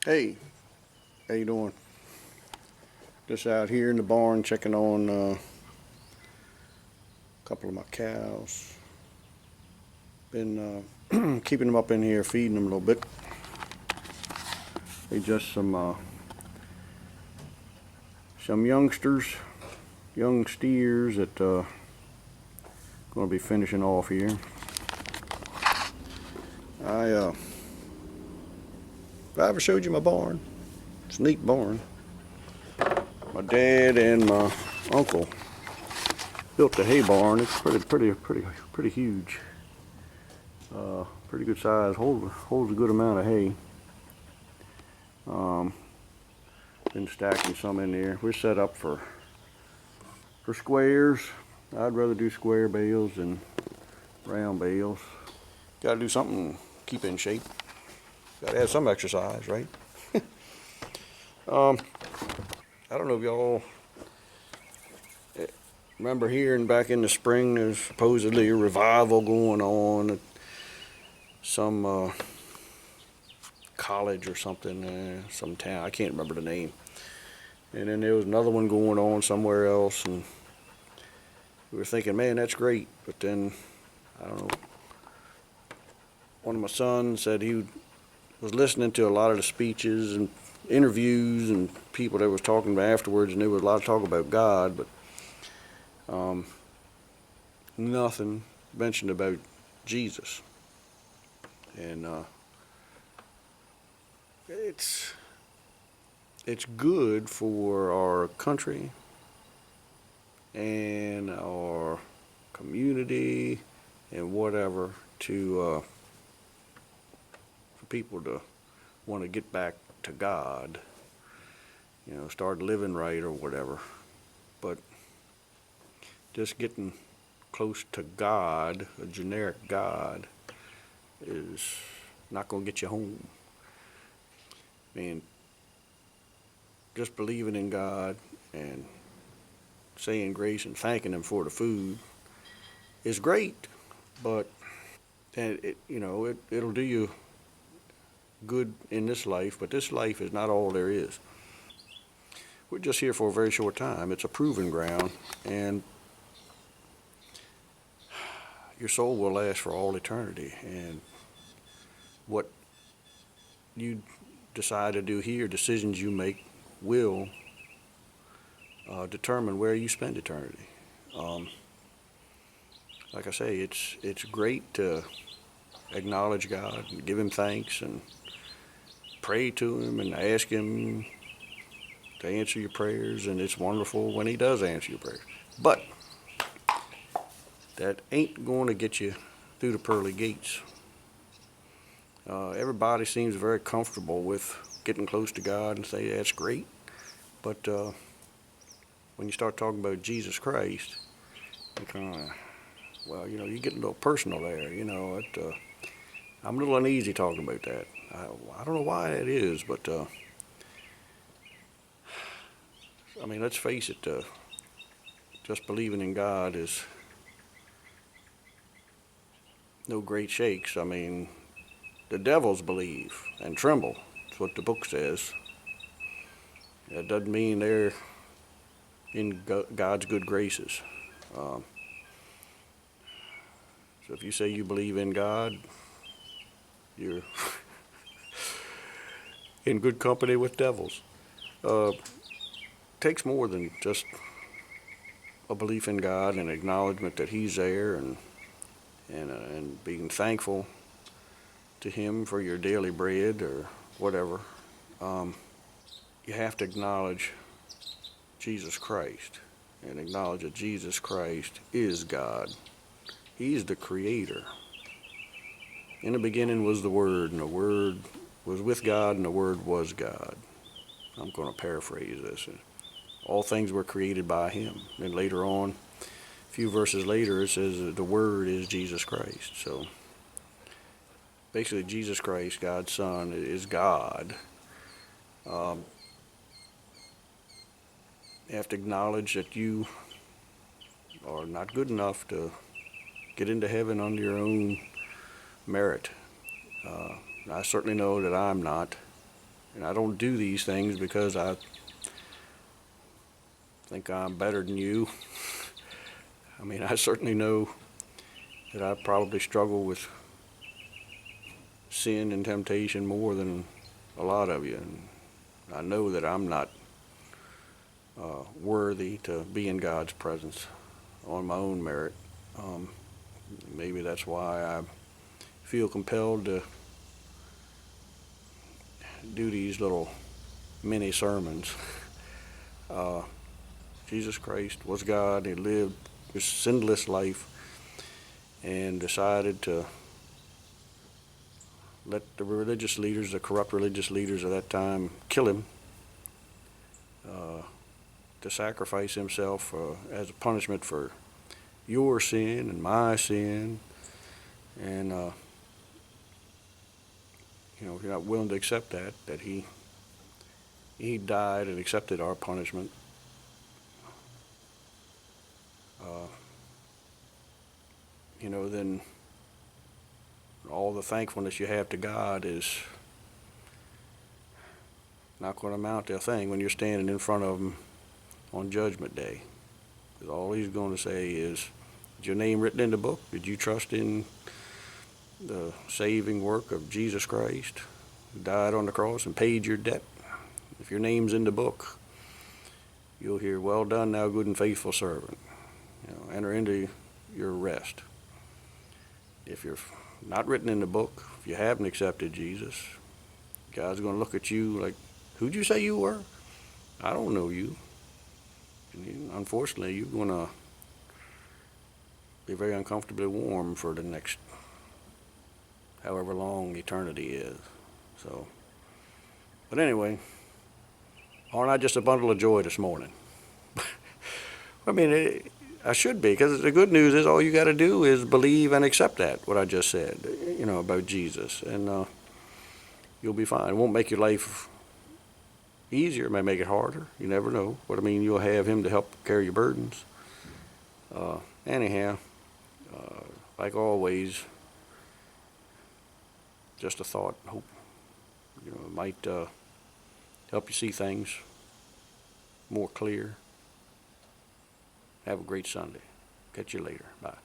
Hey, how you doing? Just out here in the barn checking on a couple of my cows. Been keeping them up in here, feeding them a little bit. They just some youngsters, young steers that going to be finishing off here. If I ever showed you my barn, it's a neat barn. My dad and my uncle built the hay barn. It's pretty huge. Pretty good size. Holds a good amount of hay. Been stacking some in there. We're set up for squares. I'd rather do square bales than round bales. Got to do something to keep in shape. Got to have some exercise, right? I don't know if y'all remember hearing back in the spring there's supposedly a revival going on at some college or something, some town. I can't remember the name. And then there was another one going on somewhere else, and we were thinking, man, that's great. But then, I don't know, one of my sons said he was listening to a lot of the speeches and interviews and people that was talking about afterwards, and there was a lot of talk about God, but nothing mentioned about Jesus. And it's good for our country and our community and whatever to for people to want to get back to God, start living right or whatever. But just getting close to God, a generic God, is not going to get you home. I mean, just believing in God and saying grace and thanking Him for the food is great, but it'll do you good in this life, but this life is not all there is. We're just here for a very short time. It's a proving ground, and your soul will last for all eternity. And what you decide to do here, decisions you make, will determine where you spend eternity. Like I say, it's great to acknowledge God and give Him thanks and pray to Him and ask Him to answer your prayers, and it's wonderful when He does answer your prayers. But that ain't going to get you through the pearly gates. Everybody seems very comfortable with getting close to God and say that's great, but when you start talking about Jesus Christ, you kind of, you get a little personal there. I'm a little uneasy talking about that. I don't know why that is, but I mean, let's face it. Just believing in God is no great shakes. I mean, the devils believe and tremble. That's what the book says. That doesn't mean they're in God's good graces. Um, so if you say you believe in God, you're in good company with devils. Takes more than just a belief in God and acknowledgement that He's there, and being thankful to Him for your daily bread or whatever. You have to acknowledge Jesus Christ and acknowledge that Jesus Christ is God. He's the Creator. In the beginning was the Word, and the Word was with God, and the Word was God. I'm going to paraphrase this. All things were created by Him. And later on, a few verses later, it says that the Word is Jesus Christ. So basically, Jesus Christ, God's Son, is God. You have to acknowledge that you are not good enough to get into heaven on your own merit. I certainly know that I'm not. And I don't do these things because I think I'm better than you. I mean, I certainly know that I probably struggle with sin and temptation more than a lot of you. And I know that I'm not worthy to be in God's presence on my own merit. Maybe that's why I feel compelled to do these little mini sermons. Jesus Christ was God. He lived a sinless life and decided to let the religious leaders, the corrupt religious leaders of that time, kill him, to sacrifice himself as a punishment for your sin and my sin. And, if you're not willing to accept that he died and accepted our punishment, then all the thankfulness you have to God is not going to amount to a thing when you're standing in front of him on Judgment Day. Because all he's going to say is your name written in the book? Did you trust in the saving work of Jesus Christ, who died on the cross and paid your debt? If your name's in the book, you'll hear, well done, thou good and faithful servant. Enter into your rest. If you're not written in the book, if you haven't accepted Jesus, God's going to look at you like, who'd you say you were? I don't know you. And unfortunately, you're going to be very uncomfortably warm for the next however long eternity is. So, but anyway, aren't I just a bundle of joy this morning? I mean, I should be, because the good news is all you got to do is believe and accept that, what I just said, about Jesus, and you'll be fine. It won't make your life easier. It may make it harder. You never know. But I mean, you'll have him to help carry your burdens. Anyhow, like always, just a thought. Hope it might help you see things more clear. Have a great Sunday. Catch you later. Bye.